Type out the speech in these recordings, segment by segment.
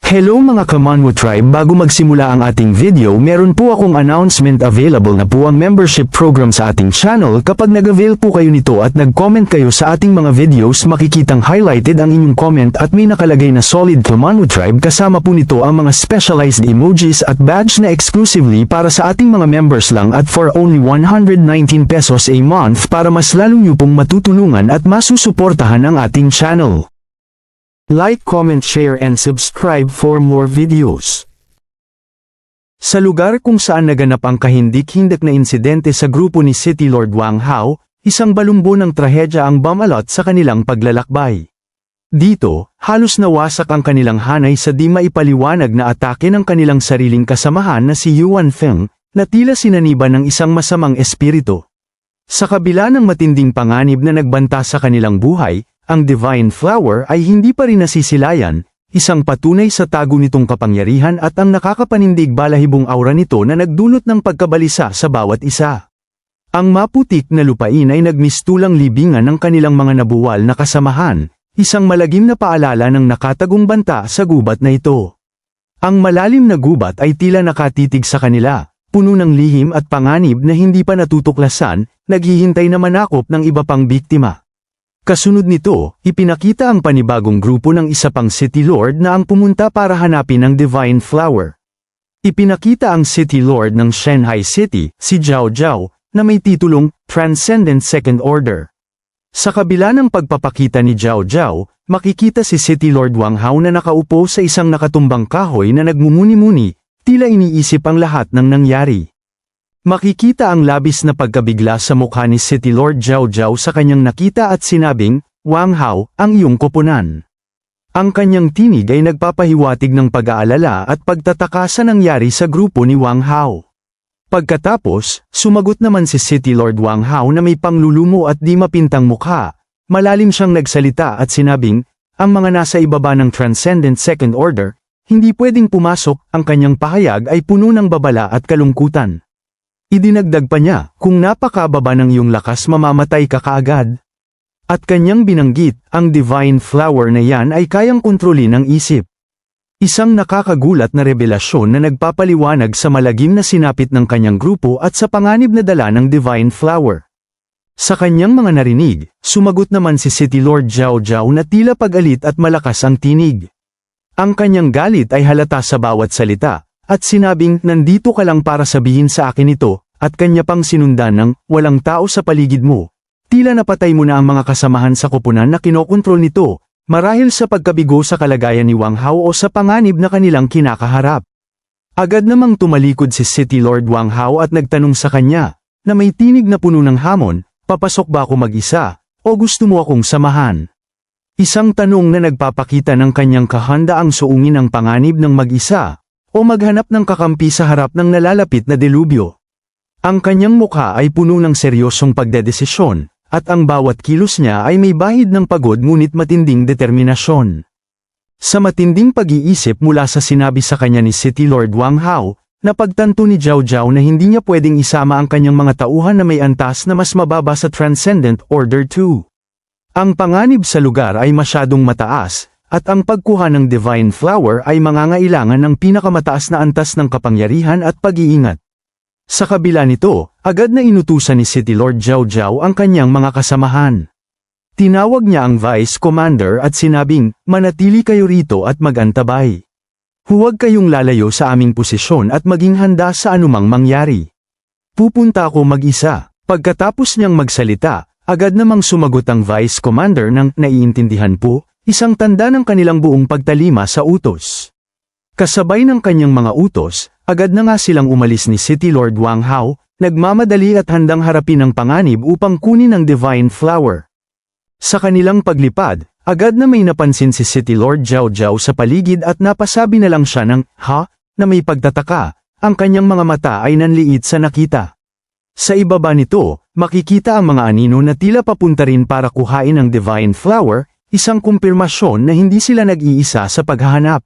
Hello mga Kamanwo Tribe, bago magsimula ang ating video meron po akong announcement. Available na po ang membership program sa ating channel. Kapag nag-avail po kayo nito at nag-comment kayo sa ating mga videos, makikitang highlighted ang inyong comment at may nakalagay na Solid Kamanwo Tribe. Kasama po nito ang mga specialized emojis at badge na exclusively para sa ating mga members lang at for only 119 pesos a month para mas lalo nyo pong matutulungan at masusuportahan ang ating channel. Like, comment, share and subscribe for more videos. Sa lugar kung saan naganap ang kahindik-hindik na insidente sa grupo ni City Lord Wang Hao, isang balumbo ng trahedya ang bumalot sa kanilang paglalakbay. Dito, halos nawasak ang kanilang hanay sa di maipaliwanag na atake ng kanilang sariling kasamahan na si Yuan Feng, na tila sinaniba ng isang masamang espiritu. Sa kabila ng matinding panganib na nagbanta sa kanilang buhay, ang Divine Flower ay hindi pa rin nasisilayan, isang patunay sa tago nitong kapangyarihan at ang nakakapanindig balahibong aura nito na nagdulot ng pagkabalisa sa bawat isa. Ang maputik na lupain ay nagmistulang libingan ng kanilang mga nabuwal na kasamahan, isang malagim na paalala ng nakatagong banta sa gubat na ito. Ang malalim na gubat ay tila nakatitig sa kanila, puno ng lihim at panganib na hindi pa natutuklasan, naghihintay na manakop ng iba pang biktima. Kasunod nito, ipinakita ang panibagong grupo ng isa pang City Lord na ang pumunta para hanapin ang Divine Flower. Ipinakita ang City Lord ng Shanghai City, si Zhao Zhao, na may titulong Transcendent Second Order. Sa kabila ng pagpapakita ni Zhao Zhao, makikita si City Lord Wang Hao na nakaupo sa isang nakatumbang kahoy na nagmumuni-muni, tila iniisip ang lahat ng nangyari. Makikita ang labis na pagkabigla sa mukha ni City Lord Zhao Zhao sa kanyang nakita at sinabing, "Wang Hao, ang iyong koponan." Ang kanyang tinig ay nagpapahiwatig ng pag-aalala at pagtataka sa nangyari sa grupo ni Wang Hao. Pagkatapos, sumagot naman si City Lord Wang Hao na may panglulumo at di mapintang mukha. Malalim siyang nagsalita at sinabing, "Ang mga nasa ibaba ng Transcendent Second Order, hindi pwedeng pumasok." Ang kanyang pahayag ay puno ng babala at kalungkutan. Idinagdag pa niya, "Kung napakababa ng iyong lakas mamamatay ka kaagad." At kanyang binanggit, ang Divine Flower na yan ay kayang kontrolin ang isip. Isang nakakagulat na revelasyon na nagpapaliwanag sa malagim na sinapit ng kanyang grupo at sa panganib na dala ng Divine Flower. Sa kanyang mga narinig, sumagot naman si City Lord Zhao Zhao na tila pag-alit at malakas ang tinig. Ang kanyang galit ay halata sa bawat salita, at sinabing, "Nandito ka lang para sabihin sa akin ito," at kanya pang sinundan ng, "Walang tao sa paligid mo. Tila napatay mo na ang mga kasamahan sa koponan na kinokontrol nito, marahil sa pagkabigo sa kalagayan ni Wang Hao o sa panganib na kanilang kinakaharap." Agad namang tumalikod si City Lord Wang Hao at nagtanong sa kanya, na may tinig na puno ng hamon, "Papasok ba ako mag-isa, o gusto mo akong samahan?" Isang tanong na nagpapakita ng kanyang kahandaang suungin ang panganib ng mag-isa, o maghanap ng kakampi sa harap ng nalalapit na delubyo. Ang kanyang mukha ay puno ng seryosong pagdedesisyon, at ang bawat kilos niya ay may bahid ng pagod ngunit matinding determinasyon. Sa matinding pag-iisip mula sa sinabi sa kanya ni City Lord Wang Hao, napagtanto ni Zhao Zhao na hindi niya pwedeng isama ang kanyang mga tauhan na may antas na mas mababa sa Transcendent Order 2. Ang panganib sa lugar ay masyadong mataas, at ang pagkuha ng Divine Flower ay mangangailangan ng pinakamataas na antas ng kapangyarihan at pag-iingat. Sa kabila nito, agad na inutusan ni City Lord Zhao Zhao ang kanyang mga kasamahan. Tinawag niya ang Vice Commander at sinabing, "Manatili kayo rito at mag-antabay. Huwag kayong lalayo sa aming posisyon at maging handa sa anumang mangyari. Pupunta ako mag-isa." Pagkatapos niyang magsalita, agad namang sumagot ang Vice Commander ng, "Naiintindihan po," isang tanda ng kanilang buong pagtalima sa utos. Kasabay ng kanyang mga utos, agad na nga silang umalis ni City Lord Wang Hao, nagmamadali at handang harapin ang panganib upang kunin ang Divine Flower. Sa kanilang paglipad, agad na may napansin si City Lord Zhao Zhao sa paligid at napasabi na lang siya ng, "Ha?" na may pagtataka, ang kanyang mga mata ay nanliit sa nakita. Sa ibaba nito, makikita ang mga anino na tila papunta rin para kuhain ang Divine Flower, isang kumpirmasyon na hindi sila nag-iisa sa paghahanap.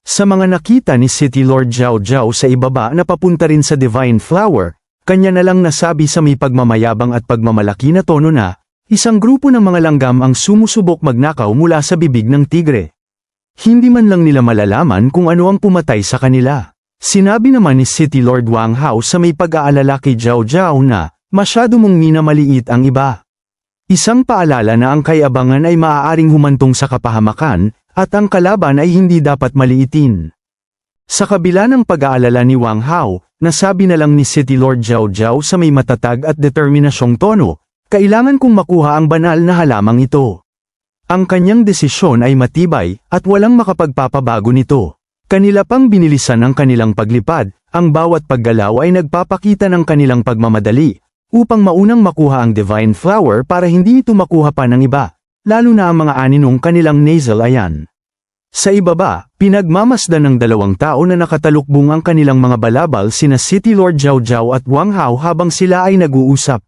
Sa mga nakita ni City Lord Zhao Zhao sa ibaba na papunta rin sa Divine Flower, kanya na lang nasabi sa may pagmamayabang at pagmamalaki na tono na, isang grupo ng mga langgam ang sumusubok magnakaw mula sa bibig ng tigre. Hindi man lang nila malalaman kung ano ang pumatay sa kanila. Sinabi naman ni City Lord Wang Hao sa may pag-aalala kay Zhao Zhao na, masyado mong minamaliit ang iba. Isang paalala na ang kayabangan ay maaaring humantong sa kapahamakan, at ang kalaban ay hindi dapat maliitin. Sa kabila ng pag-aalala ni Wang Hao, nasabi na lang ni City Lord Zhao Zhao sa may matatag at determinasyong tono, kailangan kong makuha ang banal na halamang ito. Ang kanyang desisyon ay matibay, at walang makapagpapabago nito. Kanila pang binilisan ang kanilang paglipad, ang bawat paggalaw ay nagpapakita ng kanilang pagmamadali, upang maunang makuha ang Divine Flower para hindi ito makuha pa ng iba, lalo na ang mga aninong kanilang nasal ayan. Sa ibaba, pinagmamasdan ng dalawang tao na nakatalukbong ang kanilang mga balabal sina City Lord Zhao Zhao at Wang Hao habang sila ay nag-uusap.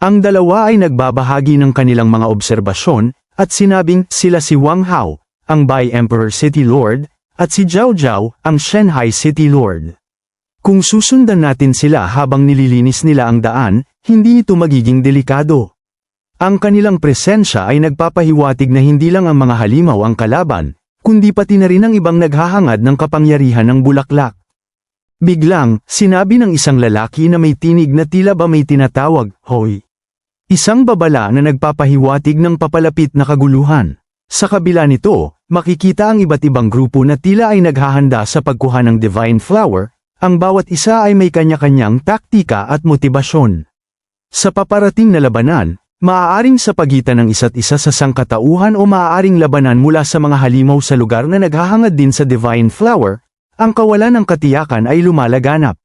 Ang dalawa ay nagbabahagi ng kanilang mga obserbasyon, at sinabing sila si Wang Hao, ang Bai Emperor City Lord, at si Zhao Zhao, ang Shanghai City Lord. Kung susundan natin sila habang nililinis nila ang daan, hindi ito magiging delikado. Ang kanilang presensya ay nagpapahiwatig na hindi lang ang mga halimaw ang kalaban, kundi pati na rin ang ibang naghahangad ng kapangyarihan ng bulaklak. Biglang, sinabi ng isang lalaki na may tinig na tila ba may tinatawag, "Hoy!" Isang babala na nagpapahiwatig ng papalapit na kaguluhan. Sa kabila nito, makikita ang iba't ibang grupo na tila ay naghahanda sa pagkuha ng Divine Flower, ang bawat isa ay may kanya-kanyang taktika at motibasyon. Sa paparating na labanan, maaaring sa pagitan ng isa't isa sa sangkatauhan o maaaring labanan mula sa mga halimaw sa lugar na naghahangad din sa Divine Flower, ang kawalan ng katiyakan ay lumalaganap.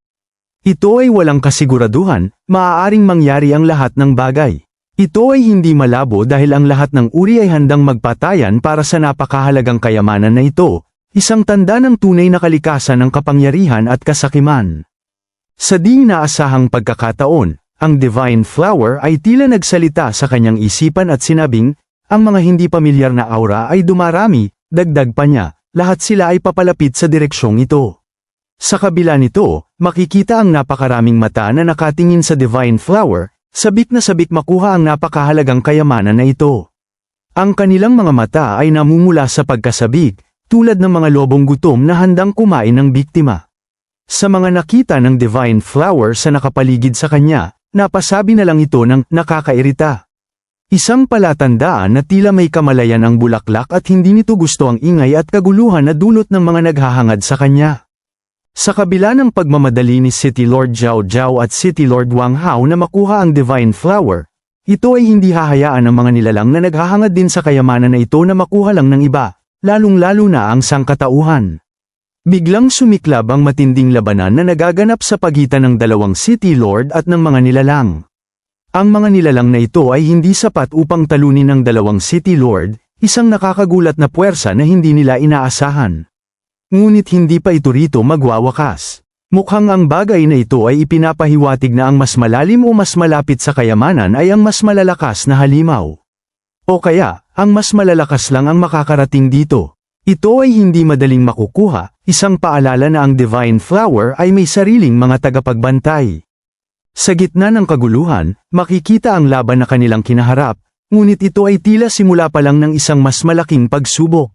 Ito ay walang kasiguraduhan, maaaring mangyari ang lahat ng bagay. Ito ay hindi malabo dahil ang lahat ng uri ay handang magpatayan para sa napakahalagang kayamanan na ito, isang tanda ng tunay na kalikasan ng kapangyarihan at kasakiman. Sa di inaasahang pagkakataon, ang Divine Flower ay tila nagsalita sa kanyang isipan at sinabing, ang mga hindi pamilyar na aura ay dumarami, dagdag pa niya, lahat sila ay papalapit sa direksyong ito. Sa kabila nito, makikita ang napakaraming mata na nakatingin sa Divine Flower, sabik na sabik makuha ang napakahalagang kayamanan na ito. Ang kanilang mga mata ay namumula sa pagkasabik, tulad ng mga lobong gutom na handang kumain ng biktima. Sa mga nakita ng Divine Flower sa nakapaligid sa kanya, napasabi na lang ito ng nakakairita. Isang palatandaan na tila may kamalayan ang bulaklak at hindi nito gusto ang ingay at kaguluhan na dulot ng mga naghahangad sa kanya. Sa kabila ng pagmamadali ni City Lord Zhao Zhao at City Lord Wang Hao na makuha ang Divine Flower, ito ay hindi hahayaan ng mga nilalang na naghahangad din sa kayamanan na ito na makuha lang ng iba, lalong-lalo na ang sangkatauhan. Biglang sumiklab ang matinding labanan na nagaganap sa pagitan ng dalawang City Lord at ng mga nilalang. Ang mga nilalang na ito ay hindi sapat upang talunin ng dalawang City Lord, isang nakakagulat na puwersa na hindi nila inaasahan. Ngunit hindi pa ito rito magwawakas. Mukhang ang bagay na ito ay ipinapahiwatig na ang mas malalim o mas malapit sa kayamanan ay ang mas malalakas na halimaw. O kaya, ang mas malalakas lang ang makakarating dito. Ito ay hindi madaling makukuha, isang paalala na ang Divine Flower ay may sariling mga tagapagbantay. Sa gitna ng kaguluhan, makikita ang laban na kanilang kinaharap, ngunit ito ay tila simula pa lang ng isang mas malaking pagsubok.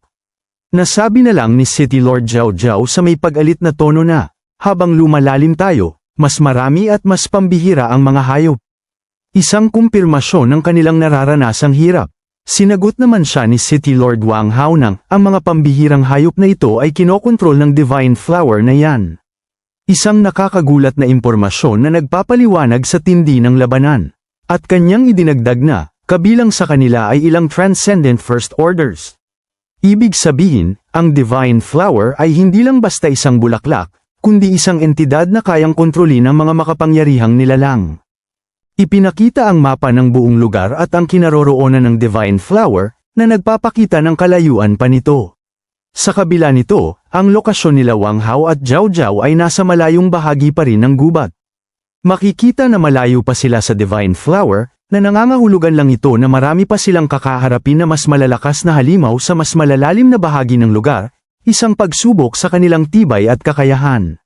Nasabi na lang ni City Lord Zhao Zhao sa may pag-alit na tono na, habang lumalalim tayo, mas marami at mas pambihira ang mga hayop. Isang kumpirmasyon ng kanilang nararanasang hirap. Sinagot naman siya ni City Lord Wang Hao nang, ang mga pambihirang hayop na ito ay kinokontrol ng Divine Flower na yan. Isang nakakagulat na impormasyon na nagpapaliwanag sa tindi ng labanan. At kanyang idinagdag na, kabilang sa kanila ay ilang Transcendent First Orders. Ibig sabihin, ang Divine Flower ay hindi lang basta isang bulaklak, kundi isang entidad na kayang kontrolin ang mga makapangyarihang nilalang. Ipinakita ang mapa ng buong lugar at ang kinaroroonan ng Divine Flower, na nagpapakita ng kalayuan pa nito. Sa kabila nito, ang lokasyon nila Wang Hao at Zhao Zhao ay nasa malayong bahagi pa rin ng gubat. Makikita na malayo pa sila sa Divine Flower, na nangangahulugan lang ito na marami pa silang kakaharapin na mas malalakas na halimaw sa mas malalalim na bahagi ng lugar, isang pagsubok sa kanilang tibay at kakayahan.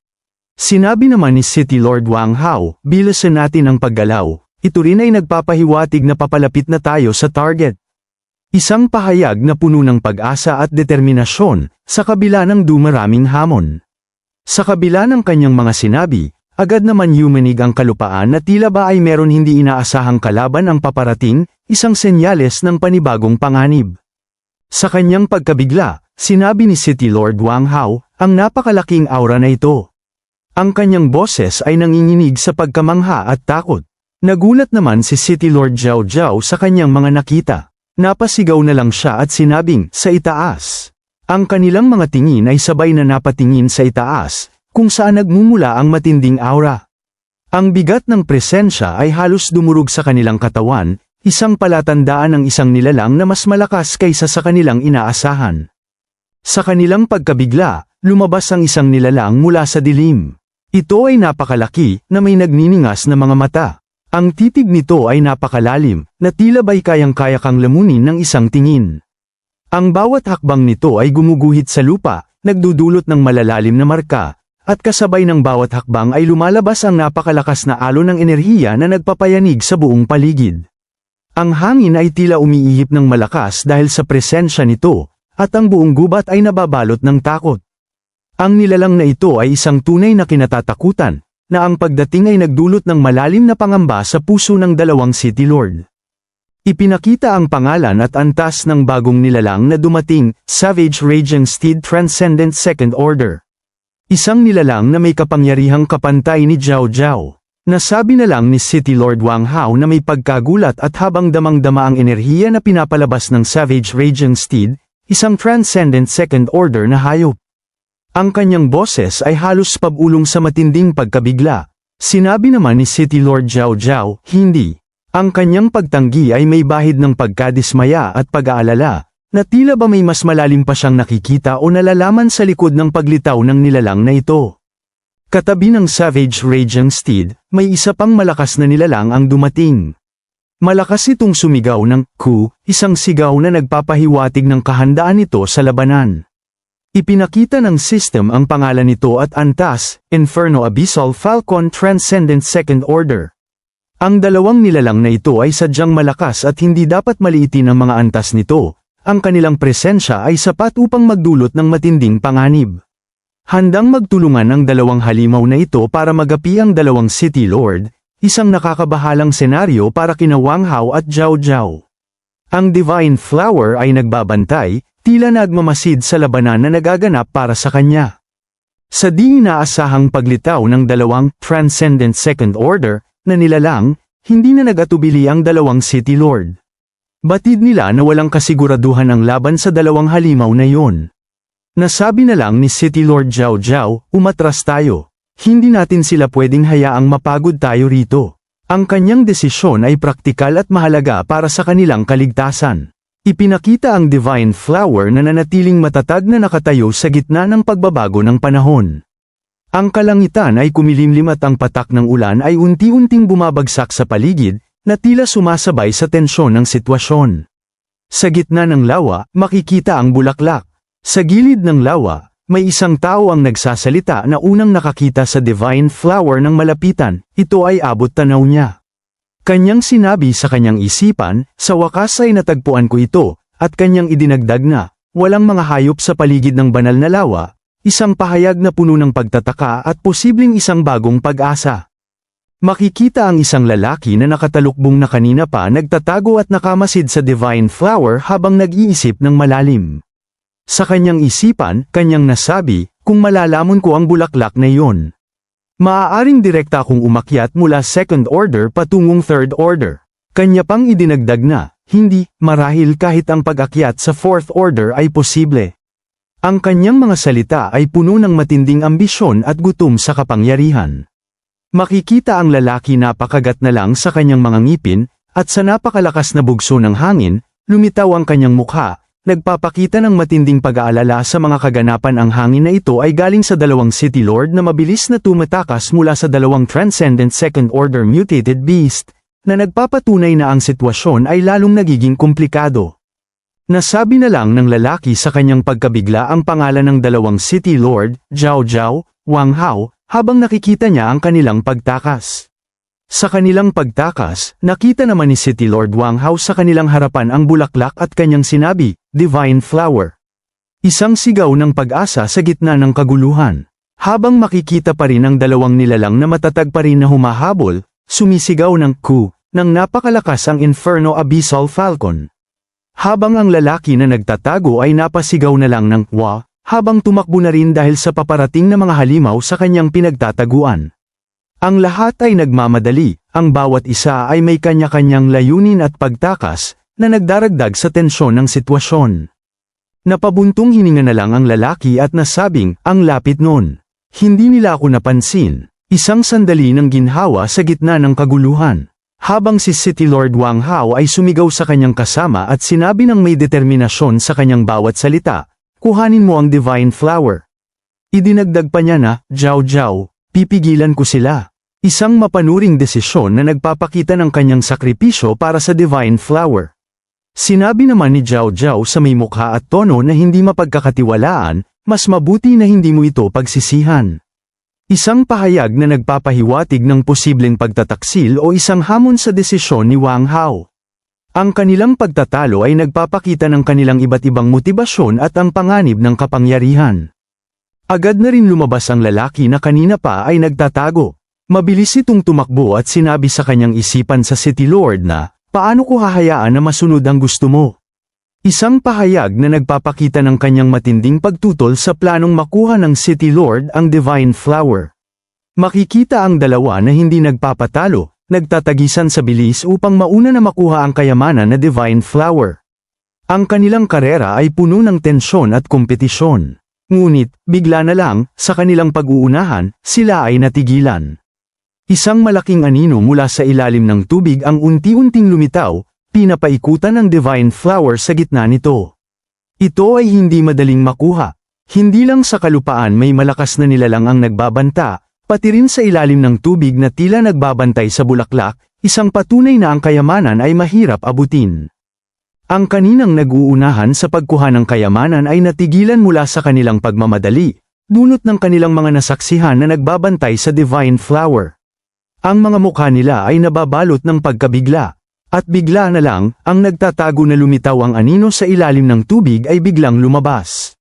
Sinabi naman ni City Lord Wang Hao, bilisan natin ang paggalaw, ito rin ay nagpapahiwatig na papalapit na tayo sa target. Isang pahayag na puno ng pag-asa at determinasyon, sa kabila ng dumaraming hamon. Sa kabila ng kanyang mga sinabi, agad naman yumanig ang kalupaan na tila ba ay meron hindi inaasahang kalaban ang paparating, isang senyales ng panibagong panganib. Sa kanyang pagkabigla, sinabi ni City Lord Wang Hao, ang napakalaking aura na ito. Ang kanyang boses ay nanginginig sa pagkamangha at takot. Nagulat naman si City Lord Zhao Zhao sa kanyang mga nakita. Napasigaw na lang siya at sinabing, sa itaas. Ang kanilang mga tingin ay sabay na napatingin sa itaas, kung saan nagmumula ang matinding aura. Ang bigat ng presensya ay halos dumurog sa kanilang katawan, isang palatandaan ng isang nilalang na mas malakas kaysa sa kanilang inaasahan. Sa kanilang pagkabigla, lumabas ang isang nilalang mula sa dilim. Ito ay napakalaki, na may nagniningas na mga mata. Ang titig nito ay napakalalim, na tila ba'y kayang-kaya kang lamunin ng isang tingin. Ang bawat hakbang nito ay gumuguhit sa lupa, nagdudulot ng malalalim na marka, at kasabay ng bawat hakbang ay lumalabas ang napakalakas na alon ng enerhiya na nagpapayanig sa buong paligid. Ang hangin ay tila umiihip ng malakas dahil sa presensya nito, at ang buong gubat ay nababalot ng takot. Ang nilalang na ito ay isang tunay na kinatatakutan, na ang pagdating ay nagdulot ng malalim na pangamba sa puso ng dalawang City Lord. Ipinakita ang pangalan at antas ng bagong nilalang na dumating, Savage Raging Steed Transcendent Second Order. Isang nilalang na may kapangyarihang kapantay ni Zhao Zhao. Nasabi na lang ni City Lord Wang Hao na may pagkagulat at habang damang-dama ang enerhiya na pinapalabas ng Savage Raging Steed, isang Transcendent Second Order na hayop. Ang kanyang boses ay halos pabulong sa matinding pagkabigla. Sinabi naman ni City Lord Zhao Zhao, hindi. Ang kanyang pagtanggi ay may bahid ng pagkadismaya at pag-aalala, na tila ba may mas malalim pa siyang nakikita o nalalaman sa likod ng paglitaw ng nilalang na ito. Katabi ng Savage Raging Steed, may isa pang malakas na nilalang ang dumating. Malakas itong sumigaw ng ku, isang sigaw na nagpapahiwatig ng kahandaan nito sa labanan. Ipinakita ng system ang pangalan nito at antas, Inferno Abyssal Falcon Transcendent Second Order. Ang dalawang nilalang na ito ay sadyang malakas at hindi dapat maliitin ang mga antas nito, ang kanilang presensya ay sapat upang magdulot ng matinding panganib. Handang magtulungan ang dalawang halimaw na ito para magapi ang dalawang City Lord, isang nakakabahalang senaryo para kina Wang Hao at Zhao Zhao. Ang Divine Flower ay nagbabantay, tila nagmamasid sa labanan na nagaganap para sa kanya. Sa di inaasahang paglitaw ng dalawang Transcendent Second Order na nilalang, hindi na nagatubili ang dalawang City Lord. Batid nila na walang kasiguraduhan ang laban sa dalawang halimaw na yon. Nasabi na lang ni City Lord Zhao Zhao, umatras tayo. Hindi natin sila pwedeng hayaang mapagod tayo rito. Ang kanyang desisyon ay praktikal at mahalaga para sa kanilang kaligtasan. Ipinakita ang Divine Flower na nanatiling matatag na nakatayo sa gitna ng pagbabago ng panahon. Ang kalangitan ay kumilimlim at ang patak ng ulan ay unti-unting bumabagsak sa paligid, na tila sumasabay sa tensyon ng sitwasyon. Sa gitna ng lawa, makikita ang bulaklak. Sa gilid ng lawa, may isang tao ang nagsasalita na unang nakakita sa Divine Flower ng malapitan, ito ay abot tanaw niya. Kanyang sinabi sa kanyang isipan, sa wakas ay natagpuan ko ito, at kanyang idinagdag na, walang mga hayop sa paligid ng banal na lawa, isang pahayag na puno ng pagtataka at posibleng isang bagong pag-asa. Makikita ang isang lalaki na nakatalukbong na kanina pa nagtatago at nakamasid sa Divine Flower habang nag-iisip ng malalim. Sa kanyang isipan, kanyang nasabi, kung malalamon ko ang bulaklak na iyon. Maaaring direkta akong umakyat mula Second Order patungong Third Order. Kanya pang idinagdag na, hindi, marahil kahit ang pag-akyat sa Fourth Order ay posible. Ang kanyang mga salita ay puno ng matinding ambisyon at gutom sa kapangyarihan. Makikita ang lalaki napakagat na lang sa kanyang mga ngipin, at sa napakalakas na bugso ng hangin, lumitaw ang kanyang mukha. Nagpapakita ng matinding pag-aalala sa mga kaganapan. Ang hangin na ito ay galing sa dalawang City Lord na mabilis na tumatakas mula sa dalawang Transcendent Second Order Mutated Beast, na nagpapatunay na ang sitwasyon ay lalong nagiging komplikado. Nasabi na lang ng lalaki sa kanyang pagkabigla ang pangalan ng dalawang City Lord, Zhao Zhao, Wang Hao, habang nakikita niya ang kanilang pagtakas. Sa kanilang pagtakas, nakita naman ni City Lord Wang Hao sa kanilang harapan ang bulaklak at kanyang sinabi, "Divine Flower." Isang sigaw ng pag-asa sa gitna ng kaguluhan. Habang makikita pa rin ang dalawang nilalang na matatag pa rin na humahabol, sumisigaw ng "Ku" ng napakalakas ang Inferno Abyssal Falcon. Habang ang lalaki na nagtatago ay napasigaw na lang ng "Wa", habang tumakbo na rin dahil sa paparating na mga halimaw sa kanyang pinagtataguan. Ang lahat ay nagmamadali, ang bawat isa ay may kanya-kanyang layunin at pagtakas, na nagdaragdag sa tensyon ng sitwasyon. Napabuntong hininga na lang ang lalaki at nasabing, "Ang lapit nun." Hindi nila ako napansin. Isang sandali ng ginhawa sa gitna ng kaguluhan. Habang si City Lord Wang Hao ay sumigaw sa kanyang kasama at sinabi ng may determinasyon sa kanyang bawat salita, "Kuhanin mo ang Divine Flower." Idinagdag pa niya na, "Jiao Jiao, pipigilan ko sila." Isang mapanuring desisyon na nagpapakita ng kanyang sakripisyo para sa Divine Flower. Sinabi naman ni Jiao Jiao sa may mukha at tono na hindi mapagkakatiwalaan, "Mas mabuti na hindi mo ito pagsisihan." Isang pahayag na nagpapahiwatig ng posibleng pagtataksil o isang hamon sa desisyon ni Wang Hao. Ang kanilang pagtatalo ay nagpapakita ng kanilang iba't ibang motibasyon at ang panganib ng kapangyarihan. Agad na rin lumabas ang lalaki na kanina pa ay nagtatago. Mabilis itong tumakbo at sinabi sa kanyang isipan sa City Lord na, "Paano ko hahayaan na masunod ang gusto mo?" Isang pahayag na nagpapakita ng kanyang matinding pagtutol sa planong makuha ng City Lord ang Divine Flower. Makikita ang dalawa na hindi nagpapatalo, nagtatagisan sa bilis upang mauna na makuha ang kayamanan na Divine Flower. Ang kanilang karera ay puno ng tensyon at kompetisyon. Ngunit, bigla na lang, sa kanilang pag-uunahan, sila ay natigilan. Isang malaking anino mula sa ilalim ng tubig ang unti-unting lumitaw, pinapaikutan ng Divine Flower sa gitna nito. Ito ay hindi madaling makuha. Hindi lang sa kalupaan may malakas na nilalang ang nagbabanta, pati rin sa ilalim ng tubig na tila nagbabantay sa bulaklak, isang patunay na ang kayamanan ay mahirap abutin. Ang kaninang nag-uunahan sa pagkuha ng kayamanan ay natigilan mula sa kanilang pagmamadali, dulot ng kanilang mga nasaksihan na nagbabantay sa Divine Flower. Ang mga mukha nila ay nababalot ng pagkabigla. At bigla na lang, ang nagtatago na lumitaw ang anino sa ilalim ng tubig ay biglang lumabas.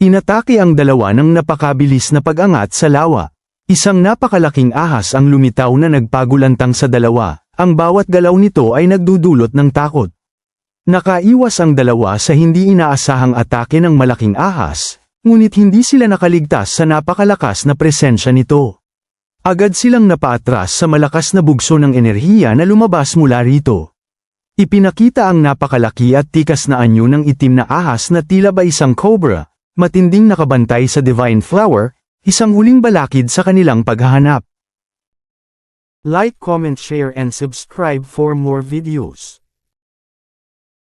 Inatake ang dalawa ng napakabilis na pag-angat sa lawa. Isang napakalaking ahas ang lumitaw na nagpagulantang sa dalawa, ang bawat galaw nito ay nagdudulot ng takot. Nakaiwas ang dalawa sa hindi inaasahang atake ng malaking ahas, ngunit hindi sila nakaligtas sa napakalakas na presensya nito. Agad silang napaatras sa malakas na bugso ng enerhiya na lumabas mula rito. Ipinakita ang napakalaki at tikas na anyo ng itim na ahas na tila ba isang cobra, matinding nakabantay sa Divine Flower, isang huling balakid sa kanilang paghahanap. Like, comment, share and subscribe for more videos.